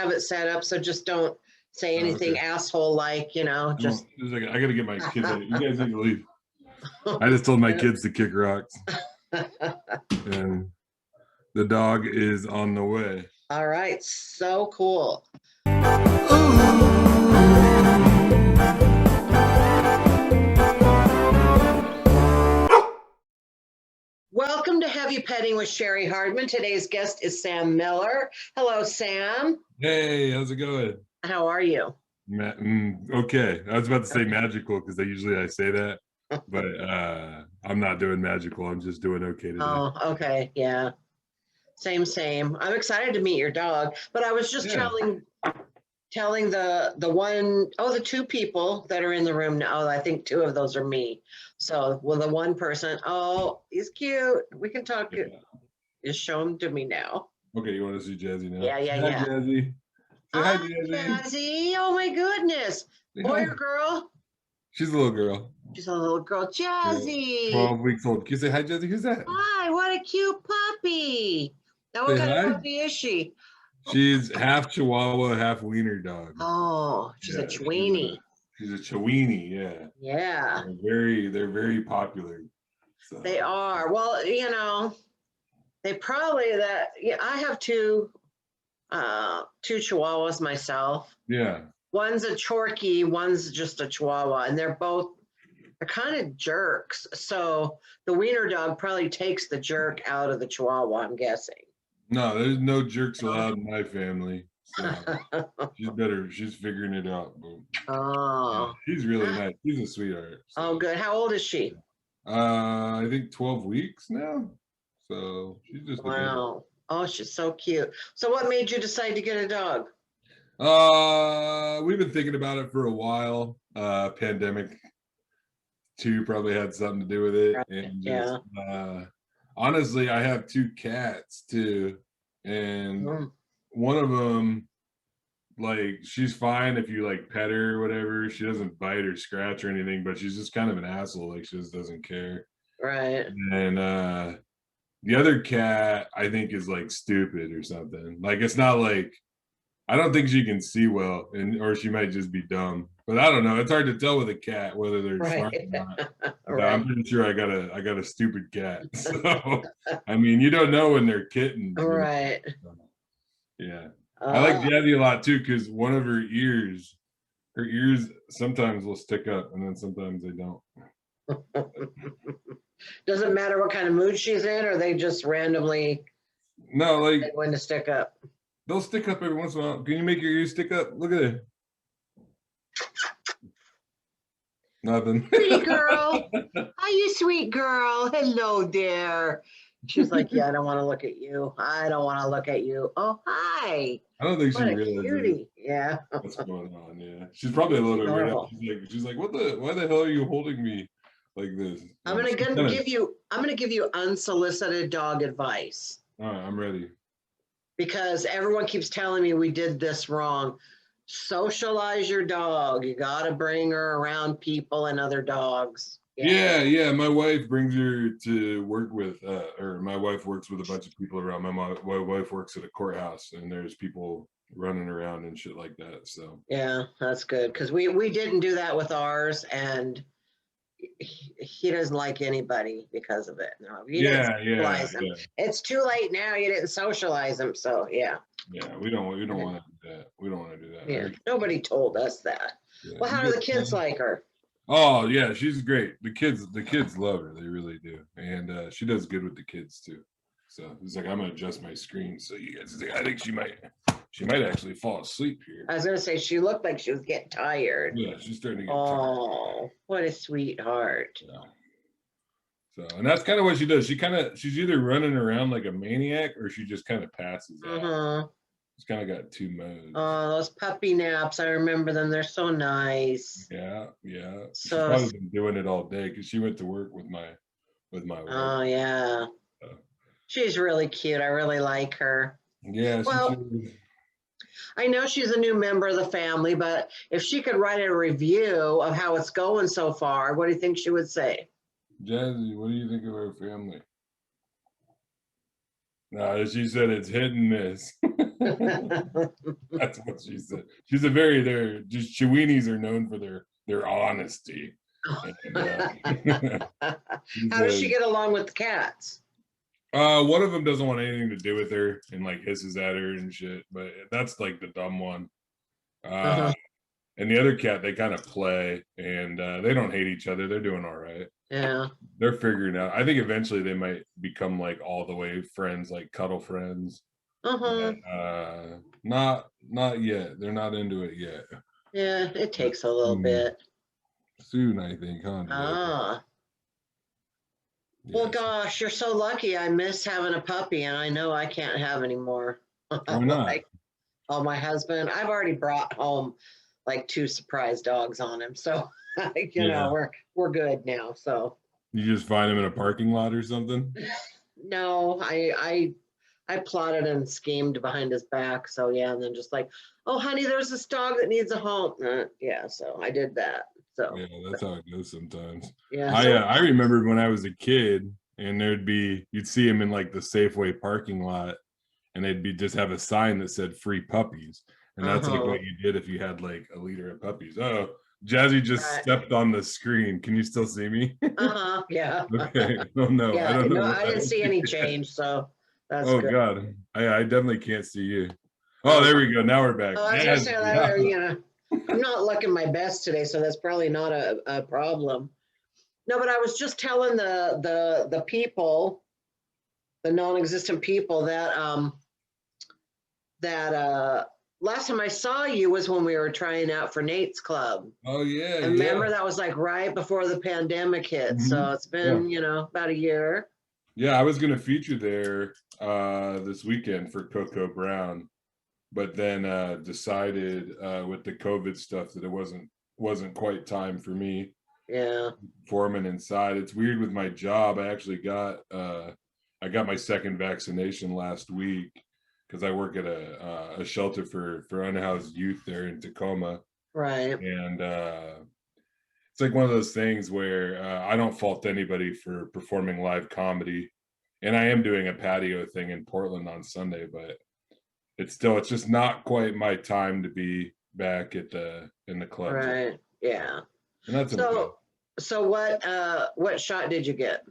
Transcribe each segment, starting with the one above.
have it set up, so just don't say anything asshole-like, you know. Just like, I gotta get my kids out. You guys need to leave. I just told my kids to kick rocks. And the dog is on the way. All right, so cool. Welcome to Heavy Petting with Cheri Hardman. Today's guest is Sam Miller. Hello, Sam. Hey, how's it going? How are you? Okay. I was about to say magical because usually I say that, but I'm not doing magical. I'm just doing okay today. Oh, okay. Yeah. Same. I'm excited to meet your dog, but I was just telling the two people that are in the room now. I think two of those are me. So, well, the one person, he's cute. We can talk. Yeah. Just show him to me now. Okay, you want to see Jazzy now? Yeah. Hi, Jazzy. Say hi, Jazzy. Jazzy. Oh my goodness. Boy or girl? She's a little girl. She's a little girl. Jazzy. 12 weeks old. Can you say hi, Jazzy? Who's that? Hi, what a cute puppy. Now, what kind of puppy is she? She's half Chihuahua, half wiener dog. Oh, she's a Chiweenie. She's a Chiweenie, yeah. Yeah. They're very popular. So. They are. Well, you know, they probably I have two Chihuahuas myself. Yeah. One's a Chorky, one's just a Chihuahua, and they're kind of jerks. So the wiener dog probably takes the jerk out of the Chihuahua, I'm guessing. No, there's no jerks allowed in my family. So she's figuring it out. Oh. She's really nice. She's a sweetheart. So. Oh, good. How old is she? I think 12 weeks now. So she's just wow. Oh, she's so cute. So what made you decide to get a dog? We've been thinking about it for a while. Pandemic too probably had something to do with it. Right. And just, honestly, I have two cats too, and one of them, like, she's fine if you like pet her or whatever. She doesn't bite or scratch or anything, but she's just kind of an asshole. Like, she just doesn't care. Right. And the other cat, I think, is like stupid or something. Like, it's not like, I don't think she can see well, or she might just be dumb. But I don't know. It's hard to tell with a cat whether they're smart or not. Right. I'm pretty sure I got a stupid cat. So I mean, you don't know when they're kittens. Right. Yeah. I like Jazzy a lot too, because one of her ears sometimes will stick up and then sometimes they don't. Doesn't matter what kind of mood she's in, or they just randomly when to stick up. They'll stick up every once in a while. Can you make your ears stick up? Look at it. Nothing. Pretty girl. Are you sweet girl? Hello there. She's like, yeah, I don't want to look at you. I don't want to look at you. Oh, hi. I don't think she realizes. Yeah. What's going on? Yeah. She's probably a little bit weird. She's like, why the hell are you holding me like this? I'm gonna give you unsolicited dog advice. All right, I'm ready. Because everyone keeps telling me we did this wrong. Socialize your dog. You got to bring her around people and other dogs. Yeah. My wife brings her to work with, or my wife works with a bunch of people around. My wife works at a courthouse, and there's people running around and shit like that. So yeah, that's good, because we didn't do that with ours, and he doesn't like anybody because of it. No, yeah. It's too late now. You didn't socialize him, so yeah. Yeah, we don't want to do that. We don't want to do that. Yeah, nobody told us that. Yeah. Well, how do the kids like her? Oh yeah, she's great. The kids love her. They really do, and she does good with the kids too. So it's like, I'm gonna adjust my screen so you guys see. I think she might actually fall asleep here. I was gonna say, she looked like she was getting tired. Yeah, she's starting to get tired. Oh, what a sweetheart. Yeah. So, and that's kind of what she does. She's either running around like a maniac, or she just kind of passes out. She's kind of got two modes. Oh, those puppy naps, I remember them. They're so nice. Yeah. So, she's probably been doing it all day because she went to work with my wife. Oh yeah. She's really cute. I really like her. Yeah. Well, I know she's a new member of the family, but if she could write a review of how it's going so far, what do you think she would say? Jazzy, what do you think of our family? No, she said it's hit and miss. That's what she said. She's a very, just Chiweenies are known for their honesty. And, How does she get along with the cats? One of them doesn't want anything to do with her and like hisses at her and shit, but that's like the dumb one. And the other cat, they kind of play, and they don't hate each other. They're doing all right. Yeah. They're figuring out. I think eventually they might become like all the way friends, like cuddle friends. But, not yet. They're not into it yet. Yeah, it takes a little bit. Soon, I think, huh? Well, gosh, you're so lucky. I miss having a puppy, and I know I can't have any more. Why not? Like, oh, my husband, I've already brought home like 2 surprise dogs on him. So, you know, we're good now. So you just find him in a parking lot or something? No, I plotted and schemed behind his back. So yeah, and then just like, oh honey, there's this dog that needs a home. Yeah, so I did that. So yeah, that's how it goes sometimes. Yeah. I remember when I was a kid, and you'd see him in like the Safeway parking lot, and they'd just have a sign that said free puppies. And that's like what you did if you had like a litter of puppies. Oh, Jazzy just stepped on the screen. Can you still see me? Yeah. Okay. Oh no, yeah, I don't know. No, I didn't see any change, so that's good. God. I definitely can't see you. Oh, there we go. Now we're back. Oh, I was gonna say that, you know, I'm not looking my best today, so that's probably not a problem. No, but I was just telling the people, the non-existent people, that last time I saw you was when we were trying out for Nate's club. Oh yeah. And remember that was like right before the pandemic hit. So it's been, you know, about a year. Yeah, I was gonna feature there this weekend for Coco Brown, but then decided with the COVID stuff that it wasn't quite time for me. Yeah. Foreman inside. It's weird with my job. I actually got I got my second vaccination last week, because I work at a shelter for unhoused youth there in Tacoma. Right. And it's like one of those things where I don't fault anybody for performing live comedy. And I am doing a patio thing in Portland on Sunday, but it's just not quite my time to be back in the club. Right. Yeah. And that's so what shot did you get?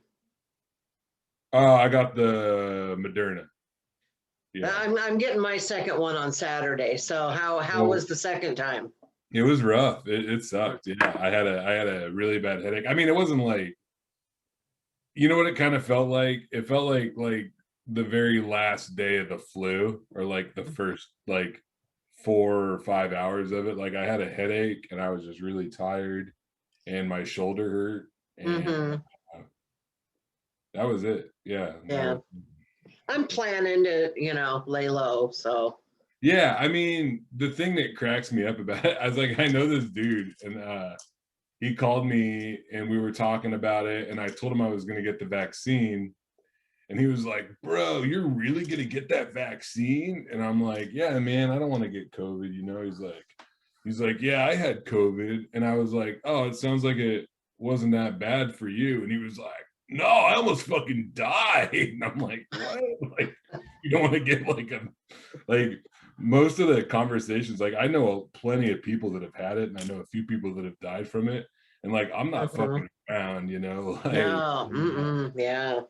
I got the Moderna. Yeah. I'm getting my second one on Saturday. So how was the second time? It was rough. It sucked. Yeah, I had a really bad headache. I mean, it wasn't like, you know what it kind of felt like? It felt like the very last day of the flu, or like the first like 4 or 5 hours of it. Like I had a headache and I was just really tired, and my shoulder hurt, and that was it. Yeah. Yeah. I'm planning to, you know, lay low. So yeah, I mean, the thing that cracks me up about it, I was like, I know this dude, and he called me and we were talking about it, and I told him I was going to get the vaccine, and he was like, bro, you're really going to get that vaccine? And I'm like, yeah, man, I don't want to get COVID, you know. He's like, yeah, I had COVID. And I was like, oh, it sounds like it wasn't that bad for you. And he was like, no, I almost fucking died. And I'm like, what? Like, you don't want to get like most of the conversations, like I know plenty of people that have had it, and I know a few people that have died from it, and like I'm not fucking around, you know. Like, no, yeah.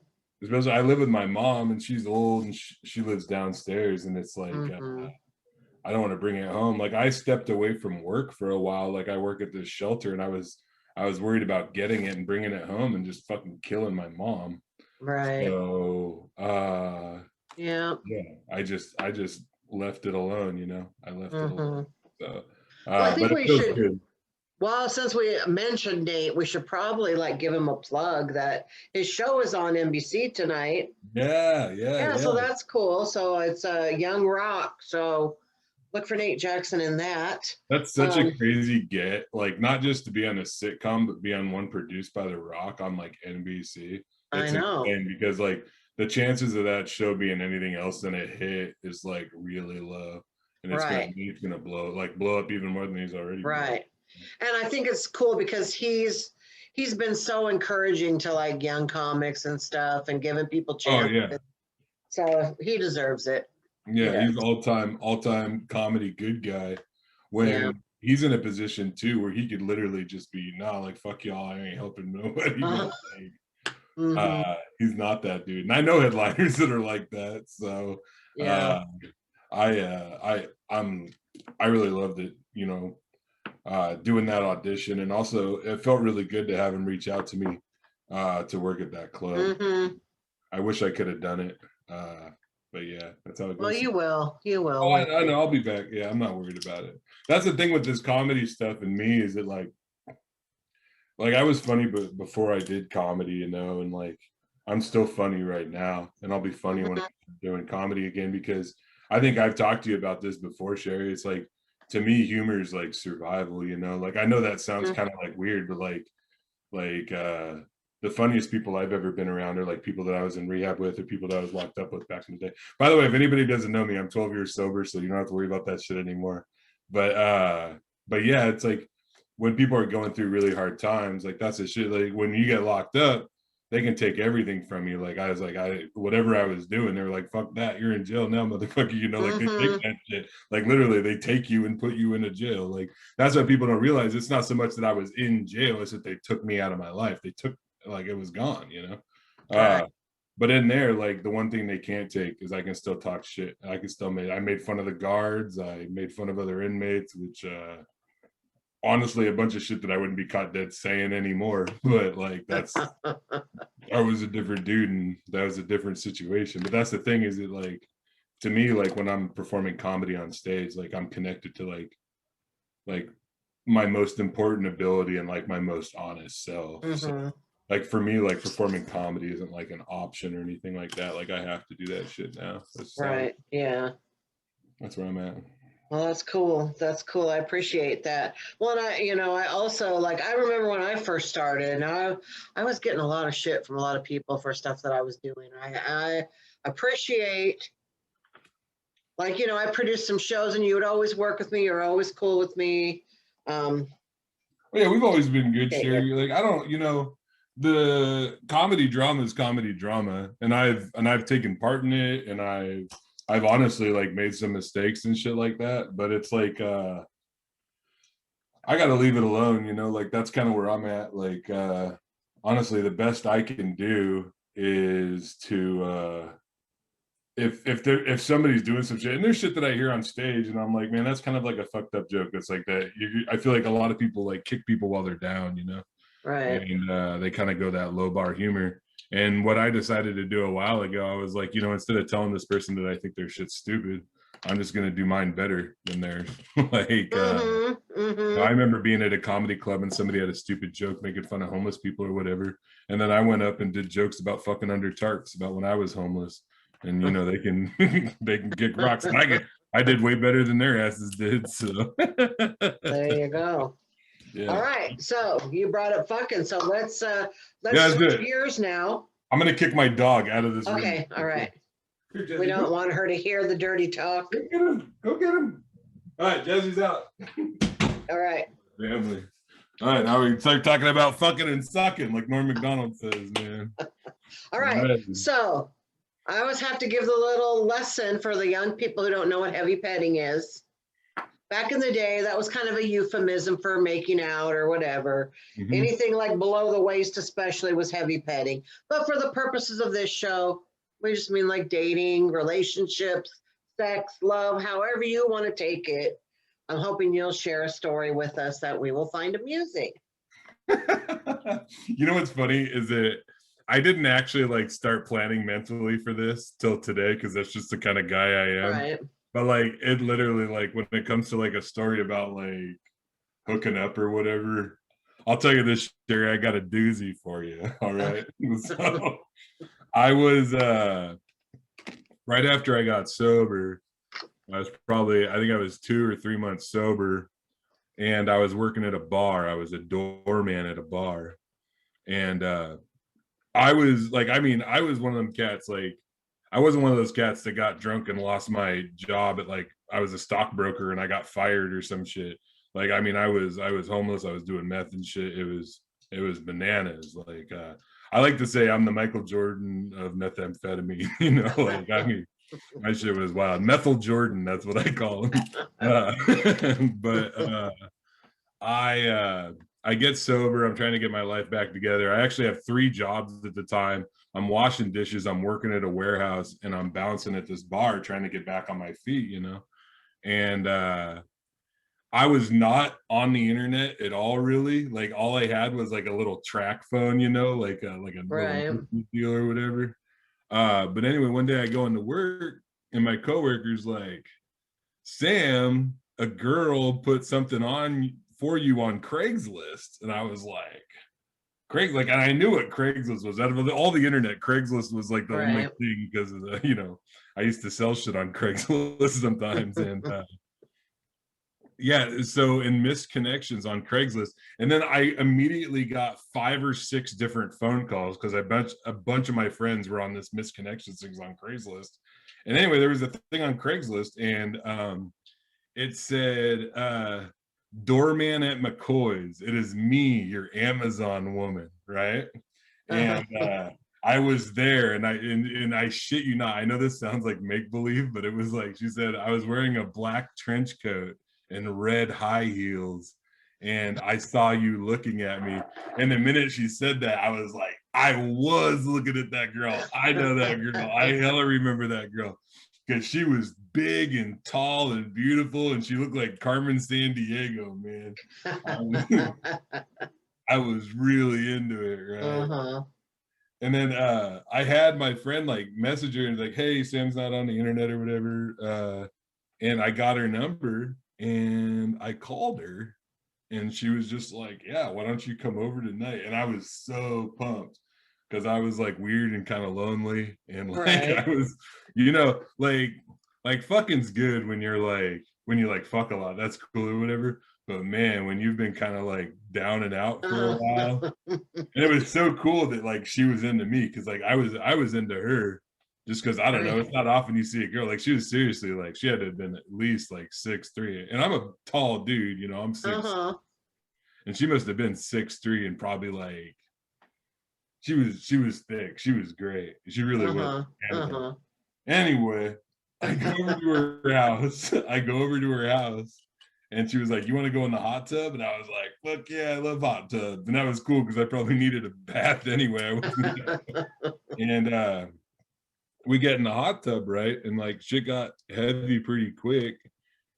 Especially I live with my mom, and she's old, and she lives downstairs, and it's like I don't want to bring it home. Like I stepped away from work for a while. Like I work at this shelter, and I was worried about getting it and bringing it home and just fucking killing my mom. Right. So yeah, I just left it alone, you know. I left it alone. So well, I think we should good. Well, since we mentioned Nate, we should probably like give him a plug that his show is on NBC tonight. Yeah. So that's cool. So it's Young Rock. So look for Nate Jackson in that. That's such a crazy get. Like not just to be on a sitcom, but be on one produced by The Rock on like NBC. I know. Because like the chances of that show being anything else than a hit is like really low, and it's gonna blow up even more than he's already right. And I think it's cool because he's been so encouraging to like young comics and stuff, and giving people chances. Oh yeah. So he deserves it. Yeah, Yes. he's all-time comedy good guy. Yeah. When he's in a position too where he could literally just be, nah, like fuck y'all, I ain't helping nobody. But like, Mhm. he's not that dude. And I know headliners that are like that. So Yeah. uh I really loved it, doing that audition. And also it felt really good to have him reach out to me to work at that club. Mhm. I wish I could have done it. But yeah, that's how it Well, goes. you will. You will Oh, one I day. know. I'll be back. Yeah, I'm not worried about it. That's the thing with this comedy stuff and me is that like I was funny, but before I did comedy, and like I'm still funny right now, and I'll be funny when Mhm. I'm doing comedy again because I think I've talked to you about this before, Cheri. It's like to me, humor is like survival. Like I know that sounds Mhm. kind of like weird, but like the funniest people I've ever been around are like people that I was in rehab with or people that I was locked up with back in the day. By the way, if anybody doesn't know me, I'm 12 years sober, so you don't have to worry about that shit anymore. But but yeah, it's like when people are going through really hard times, like that's the shit. Like when you get locked up, they can take everything from you. Like I was like, whatever I was doing, they were like, fuck that, you're in jail now, motherfucker. Like they take Mhm. that shit. Like literally, they take you and put you in a jail. Like that's what people don't realize. It's not so much that I was in jail, it's that they took me out of my life. They took like it was gone. Right. But in there, like the one thing they can't take is I can still talk shit. I made fun of the guards, I made fun of other inmates, which honestly a bunch of shit that I wouldn't be caught dead saying anymore. But like I was a different dude and that was a different situation. But that's the thing is it like to me, like when I'm performing comedy on stage, like I'm connected to like my most important ability and like my most honest self. So Mhm. like for me, like performing comedy isn't like an option or anything like that. Like I have to do that shit now. Right. Yeah. That's where I'm at. Well, that's cool. That's cool. I appreciate that. Well, and I also like, I remember when I first started, and I was getting a lot of shit from a lot of people for stuff that I was doing. I appreciate, like, I produced some shows and you would always work with me. You're always cool with me. Um, Well, yeah, we've always been good, yeah, yeah. Sherry. Like I don't, the comedy drama is comedy drama, and I've taken part in it, and I've honestly like made some mistakes and shit like that. But it's like I gotta leave it alone, like that's kind of where I'm at. Like honestly, the best I can do is to if somebody's doing some shit and there's shit that I hear on stage and I'm like, man, that's kind of like a fucked up joke. It's like that. I feel like a lot of people like kick people while they're down. Right. And they kind of go that low bar humor. And what I decided to do a while ago, I was like, instead of telling this person that I think their shit's stupid, I'm just gonna do mine better than theirs. Like Mm-hmm. I Mm-hmm. remember being at a comedy club and somebody had a stupid joke making fun of homeless people or whatever. And then I went up and did jokes about fucking under tarps about when I was homeless. And they can they can kick rocks. And I did way better than their asses did. So There you go. All yeah. right. So you brought up fucking. So let's Yeah, that's switch it. gears now. I'm gonna kick my dog out of this room. Okay. All right. Here, We Jazzy, don't want her to hear the dirty talk. go get him. Go get him. All right, Jazzy's out. All right. Family. All right, now we start talking about fucking and sucking, like Norm Macdonald says, man. All right. So I always have to give the little lesson for the young people who don't know what heavy petting is. Back in the day, that was kind of a euphemism for making out or whatever. Mm-hmm. Anything like below the waist, especially, was heavy petting. But for the purposes of this show, we just mean like dating, relationships, sex, love, however you want to take it. I'm hoping you'll share a story with us that we will find amusing. You know what's funny is that I didn't actually like start planning mentally for this till today because that's just the kind of guy I am. Right. But like it literally like when it comes to like a story about like hooking up or whatever, I'll tell you this, Sherry, I got a doozy for you. All right. So I was right after I got sober, I think I was 2 or 3 months sober, and I was working at a bar. I was a doorman at a bar. And I was like, I was one of them cats, like, I wasn't one of those cats that got drunk and lost my job at like I was a stockbroker and I got fired or some shit. Like, I was homeless, I was doing meth and shit. It was bananas. Like I like to say I'm the Michael Jordan of methamphetamine, like My shit was wild. Methyl Jordan, that's what I call him. But I get sober. I'm trying to get my life back together. I actually have 3 jobs at the time. I'm washing dishes, I'm working at a warehouse, and I'm bouncing at this bar trying to get back on my feet, you know. And I was not on the internet at all, really. Like all I had was like a little track phone, you know, like a Right. little deal or whatever. But anyway, one day I go into work and my coworker's like, Sam, a girl put something on for you on Craigslist. And I was like, like, and I knew what Craigslist was. Out of all the internet, Craigslist was like the only thing because of the, you know, I used to sell shit on Craigslist sometimes. And yeah, so in Missed Connections on Craigslist, and then I immediately got 5 or 6 different phone calls because a bunch of my friends were on this Missed Connections things on Craigslist. And anyway, there was a thing on Craigslist, and it said, "Doorman at McCoy's. It is me, your Amazon woman," right? And I was there, and I shit you not, I know this sounds like make believe, but it was like she said I was wearing a black trench coat and red high heels, and I saw you looking at me. And the minute she said that, I was like, I was looking at that girl. I know that girl. I hella remember that girl because she was big and tall and beautiful, and she looked like Carmen Sandiego, man. I was really into it, right? And then I had my friend like message her and like, hey, Sam's not on the internet or whatever. And I got her number and I called her, and she was just like, yeah, why don't you come over tonight? And I was so pumped because I was like weird and kind of lonely, and like I was, you know, like fucking's good when you're like when you like fuck a lot, that's cool or whatever. But man, when you've been kind of like down and out for a while, and it was so cool that like she was into me because like I was into her just because I don't know, it's not often you see a girl like she was seriously like she had to have been at least like 6'3", and I'm a tall dude, you know, I'm 6, and she must have been 6'3" and probably like she was thick, she was great, she really was. Anyway, I go over to her house. I go over to her house, and she was like, "You want to go in the hot tub?" And I was like, "Fuck yeah, I love hot tubs." And that was cool because I probably needed a bath anyway. And we get in the hot tub, right? And like shit got heavy pretty quick.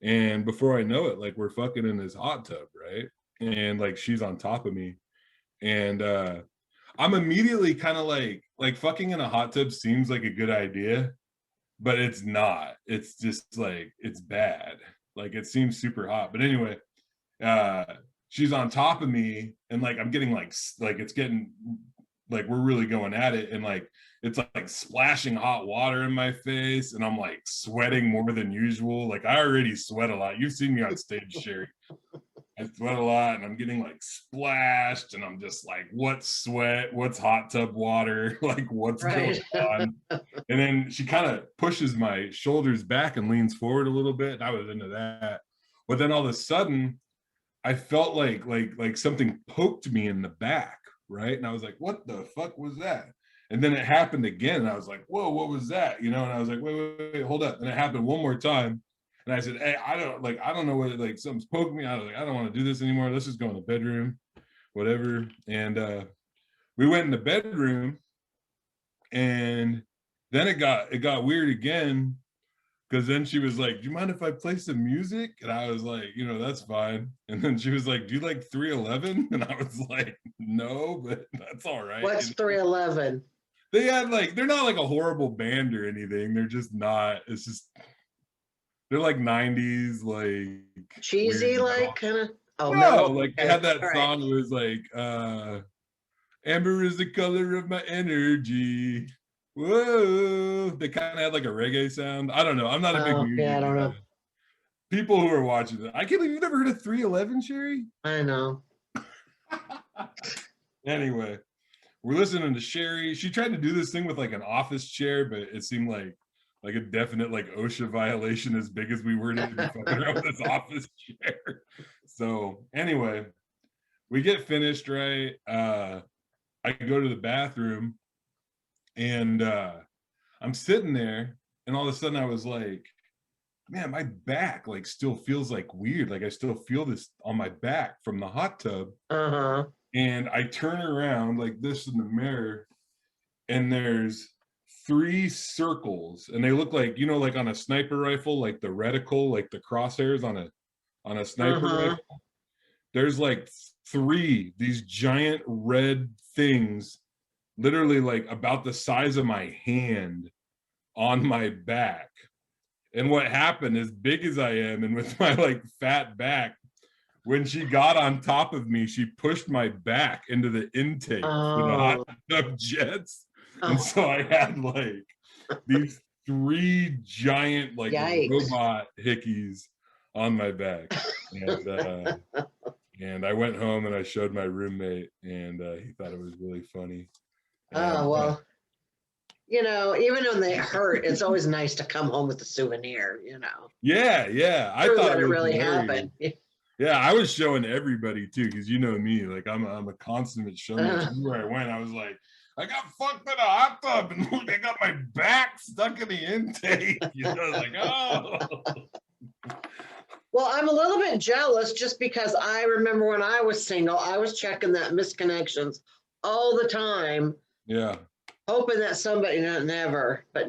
And before I know it, like we're fucking in this hot tub, right? And like she's on top of me. And I'm immediately kind of like fucking in a hot tub seems like a good idea, but it's not. It's just like it's bad. Like it seems super hot. But anyway, uh she's on top of me, and like I'm getting like it's getting like we're really going at it, and like it's like splashing hot water in my face, and I'm like sweating more than usual. Like I already sweat a lot. You've seen me on stage, Cheri. I sweat a lot, and I'm getting like splashed, and I'm just like, what's sweat? What's hot tub water? Like, what's going on? And then she kind of pushes my shoulders back and leans forward a little bit. And I was into that. But then all of a sudden, I felt like something poked me in the back, right? And I was like, what the fuck was that? And then it happened again. And I was like, whoa, what was that? You know, and I was like, wait, hold up. And it happened one more time. And I said, hey, I don't know what, like something's poking me. I was like, I don't want to do this anymore. Let's just go in the bedroom, whatever. And we went in the bedroom, and then it got weird again, because then she was like, do you mind if I play some music? And I was like, you know, that's fine. And then she was like, do you like 311? And I was like, no, but that's all right. What's 311? They had like, they're not like a horrible band or anything. They're just not, it's just, they're like 90s, like cheesy, like kind of. Oh no, like they had that song. It was like amber is the color of my energy. Whoa, they kind of had like a reggae sound. I don't know, I'm not a big music guy. I don't know. People who are watching it, I can't believe you've never heard of 311, Cheri. I know. Anyway, we're listening to Cheri. She tried to do this thing with like an office chair, but it seemed like a definite like OSHA violation, as big as we were to be fucking around with this office chair. So anyway, we get finished, right? I go to the bathroom, and I'm sitting there, and all of a sudden I was like, man, my back like still feels like weird. Like I still feel this on my back from the hot tub. And I turn around like this in the mirror, and there's 3 circles, and they look like, you know, like on a sniper rifle, like the reticle, like the crosshairs on a sniper rifle. There's like 3 these giant red things, literally like about the size of my hand, on my back. And what happened, as big as I am and with my like fat back, when she got on top of me, she pushed my back into the intake for the hot tub jets. And so I had like these 3 giant like robot hickeys on my back. And I went home and I showed my roommate, and he thought it was really funny. Oh, well, you know, even when they hurt, it's always nice to come home with a souvenir, you know. Yeah. I thought it really happened. Yeah, I was showing everybody too, because you know me, like I'm a consummate showman. Everywhere I went, I was like, I got fucked in a hot tub, and look, I got my back stuck in the intake. You know, like, oh. Well, I'm a little bit jealous just because I remember when I was single, I was checking that Missed Connections all the time. Yeah. Hoping that somebody, never. But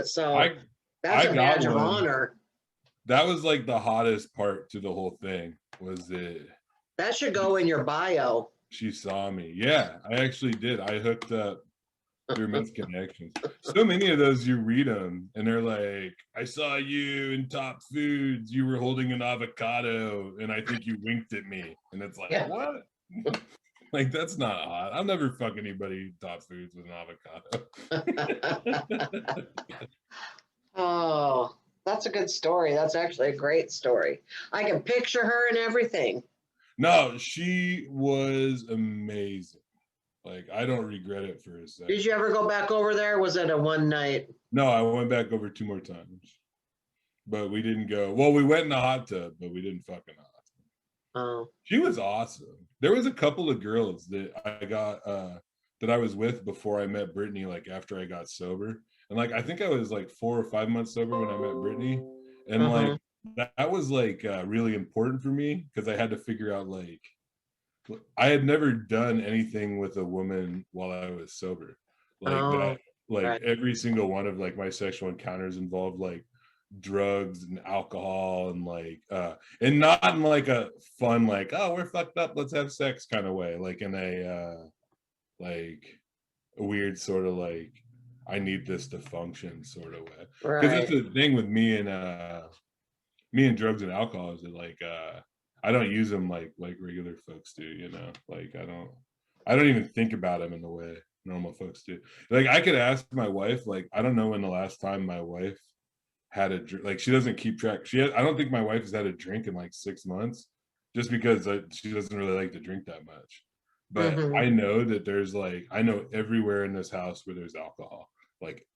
so that's a badge of honor. That was like the hottest part to the whole thing, was it. That should go in your bio. She saw me. Yeah, I actually did. I hooked up through Missed Connections. So many of those, you read them and they're like, I saw you in Top Foods. You were holding an avocado and I think you winked at me. And it's like, what? Like, that's not hot. I'll never fuck anybody Top Foods with an avocado. Oh, that's a good story. That's actually a great story. I can picture her and everything. No, she was amazing. Like, I don't regret it for a second. Did you ever go back over there? Was it a one night? No, I went back over 2 more times. But we didn't go. Well, we went in the hot tub, but we didn't fuck in the hot tub. Oh. She was awesome. There was a couple of girls that I got that I was with before I met Brittany, like after I got sober. And like I think I was like 4 or 5 months sober when I met Brittany. And like that was like really important for me, because I had to figure out, like, I had never done anything with a woman while I was sober. Like that, like every single one of like my sexual encounters involved like drugs and alcohol, and like and not in like a fun, like, oh, we're fucked up, let's have sex kind of way, like in a weird sort of like, I need this to function sort of way. Because that's the thing with me and drugs and alcohol, is that like I don't use them like regular folks do, you know. Like I don't even think about them in the way normal folks do. Like I could ask my wife, like, I don't know when the last time my wife had a drink. Like, she doesn't keep track. I don't think my wife has had a drink in like 6 months, just because she doesn't really like to drink that much. But I know that there's like, I know everywhere in this house where there's alcohol, like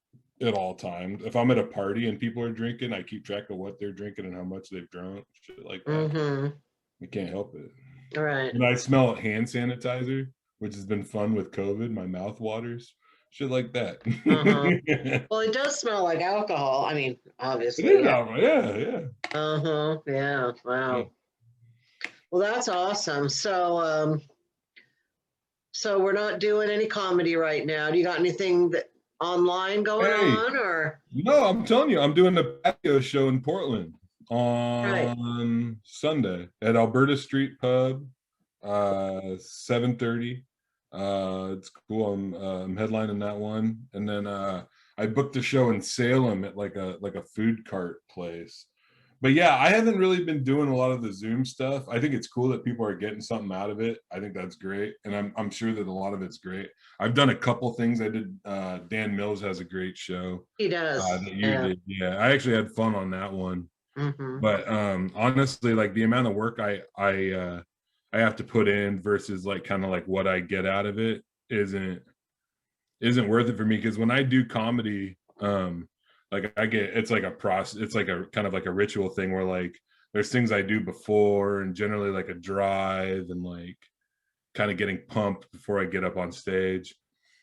at all times. If I'm at a party and people are drinking, I keep track of what they're drinking and how much they've drunk, shit like that. I can't help it. Right. And I smell hand sanitizer, which has been fun with COVID. My mouth waters, shit like that. Well, it does smell like alcohol. I mean, obviously. It is alcohol. Yeah. Yeah. Wow. Yeah. Well, that's awesome. So, so we're not doing any comedy right now. Do you got anything that online going on, or? No, I'm telling you, I'm doing a patio show in Portland on Sunday at Alberta Street Pub, 7:30. It's cool. I'm headlining that one, and then I booked a show in Salem at like a food cart place. But yeah, I haven't really been doing a lot of the Zoom stuff. I think it's cool that people are getting something out of it. I think that's great, and I'm sure that a lot of it's great. I've done a couple things. I did. Dan Mills has a great show. He does. That you did. Yeah, I actually had fun on that one. But honestly, like the amount of work I have to put in versus like kind of like what I get out of it isn't worth it for me. Because when I do comedy, like it's like a process. It's like a kind of like a ritual thing where like there's things I do before, and generally like a drive and like kind of getting pumped before I get up on stage.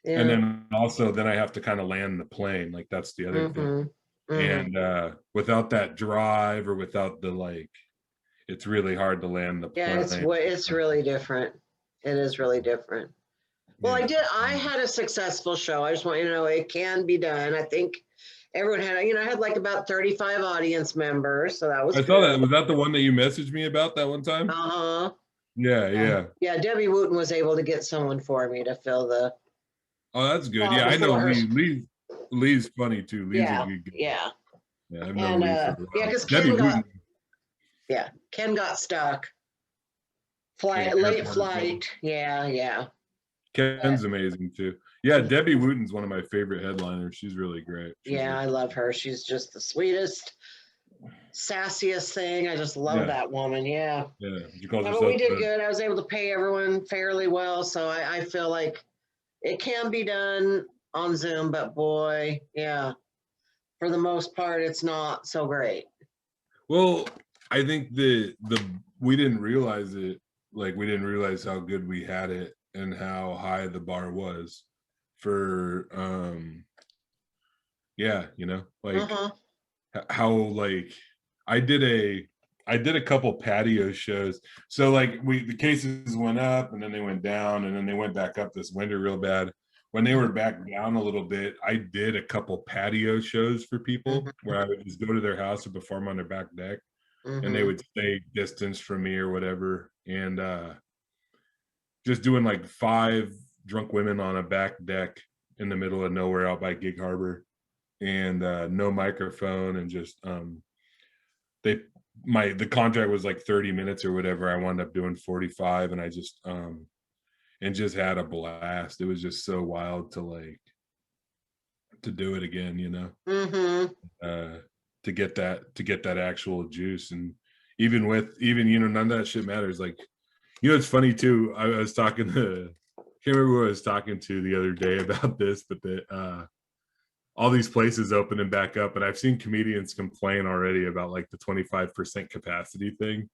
And then also then I have to kind of land the plane. Like that's the other thing. And without that drive or without the like, it's really hard to land the plane. Yeah, it's really different. It is really different. Well, Yeah. I had a successful show. I just want you to know it can be done. I think everyone had, I had like about 35 audience members. So that was saw that. Was that the one that you messaged me about that one time? Uh-huh. Yeah. Yeah, Debbie Wooten was able to get someone for me to fill the. Oh, that's good. Yeah, I know Lee's funny too. Lee's a good guy. Yeah. Yeah, I've known Lee for a while. Yeah, because Ken got stuck. Late flight. Yeah. Ken's amazing too. Yeah, Debbie Wooten's one of my favorite headliners. She's really great. I love her. She's just the sweetest, sassiest thing. I just love that woman. Yeah. Yeah. But we did good. I was able to pay everyone fairly well. So I feel like it can be done on Zoom, but boy, yeah, for the most part, it's not so great. Well, I think we didn't realize it. Like, we didn't realize how good we had it and how high the bar was for, like how, like, I did a couple patio shows. So like the cases went up and then they went down and then they went back up this winter real bad. When they were back down a little bit, I did a couple patio shows for people where I would just go to their house and perform on their back deck. And they would stay distance from me or whatever. And just doing like 5 drunk women on a back deck in the middle of nowhere out by Gig Harbor, and no microphone, and just the contract was like 30 minutes or whatever. I wound up doing 45, and I just and just had a blast. It was just so wild to do it again, to get that actual juice. And even none of that shit matters. Like, it's funny too. I was talking to, can't remember who I was talking to the other day about this, but all these places opening back up, and I've seen comedians complain already about like the 25% capacity thing.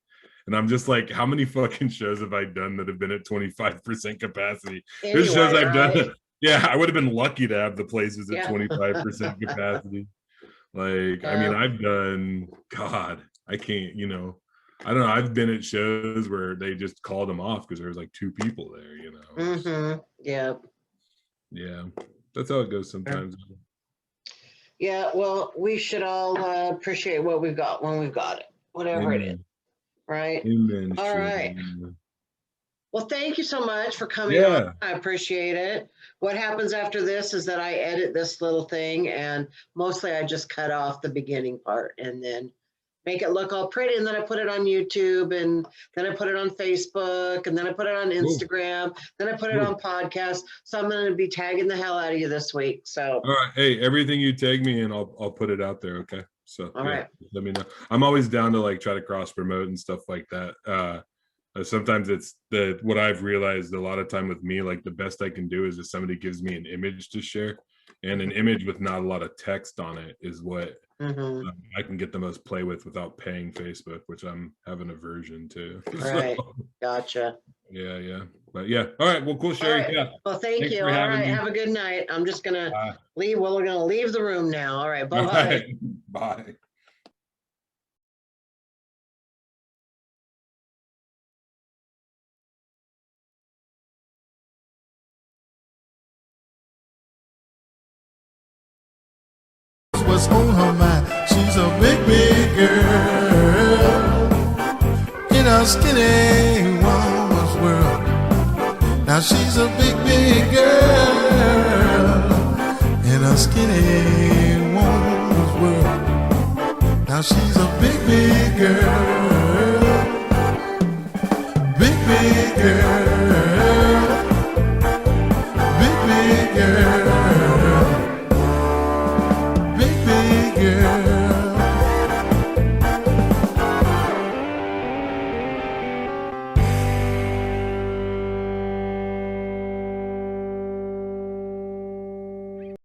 And I'm just like, how many fucking shows have I done that have been at 25% capacity? There's shows I've done. Yeah, I would have been lucky to have the places at 25% capacity. Like, I mean, I've done, God, I can't, I don't know. I've been at shows where they just called them off because there was like 2 people there, Yeah. Yeah. That's how it goes sometimes. Yeah. Well, we should all appreciate what we've got when we've got it, whatever it is. Right. Amen. All right. Well, thank you so much for coming on. I appreciate it. What happens after this is that I edit this little thing, and mostly I just cut off the beginning part and then make it look all pretty, and then I put it on YouTube, and then I put it on Facebook, and then I put it on Instagram, then I put it on podcast. So I'm going to be tagging the hell out of you this week. So all right, hey, everything you tag me in, I'll put it out there. Okay. So all right, let me know. I'm always down to like try to cross promote and stuff like that. Sometimes it's what I've realized a lot of time with me, like the best I can do is if somebody gives me an image to share, and an image with not a lot of text on it is what I can get the most play with without paying Facebook, which I'm having aversion to. Right. Gotcha. Yeah. But yeah. All right. Well, cool, Cheri. Right. Yeah. Well, thank you. All right. Have a good night. I'm just going to leave. Well, we're going to leave the room now. All right. Bye-bye. All right. Bye. What's on her mind? She's a big girl in a skinny woman's world. Now she's a big girl in a skinny woman's world. Now she's a big girl, big girl.